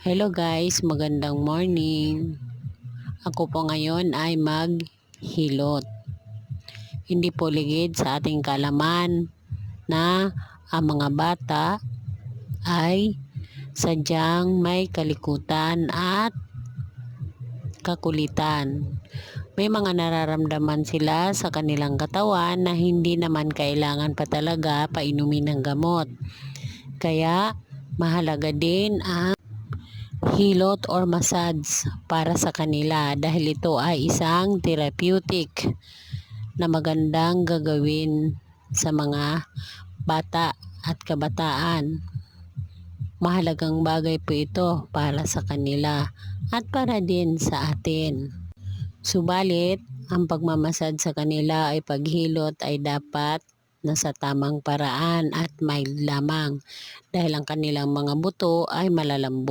Hello guys, magandang morning. Ako po ngayon ay maghilot. Hindi po ligid sa ating kalaman na ang mga bata ay sadyang may kalikutan at kakulitan. May mga nararamdaman sila sa kanilang katawan na hindi naman kailangan pa talaga painumin ng gamot. Kaya mahalaga din ang hilot or massage para sa kanila dahil ito ay isang therapeutic na magandang gagawin sa mga bata at kabataan. Mahalagang bagay po ito para sa kanila at para din sa atin. Subalit, ang pagmamasad sa kanila ay paghilot ay dapat nasa tamang paraan at mild lamang dahil ang kanilang mga buto ay malalambot.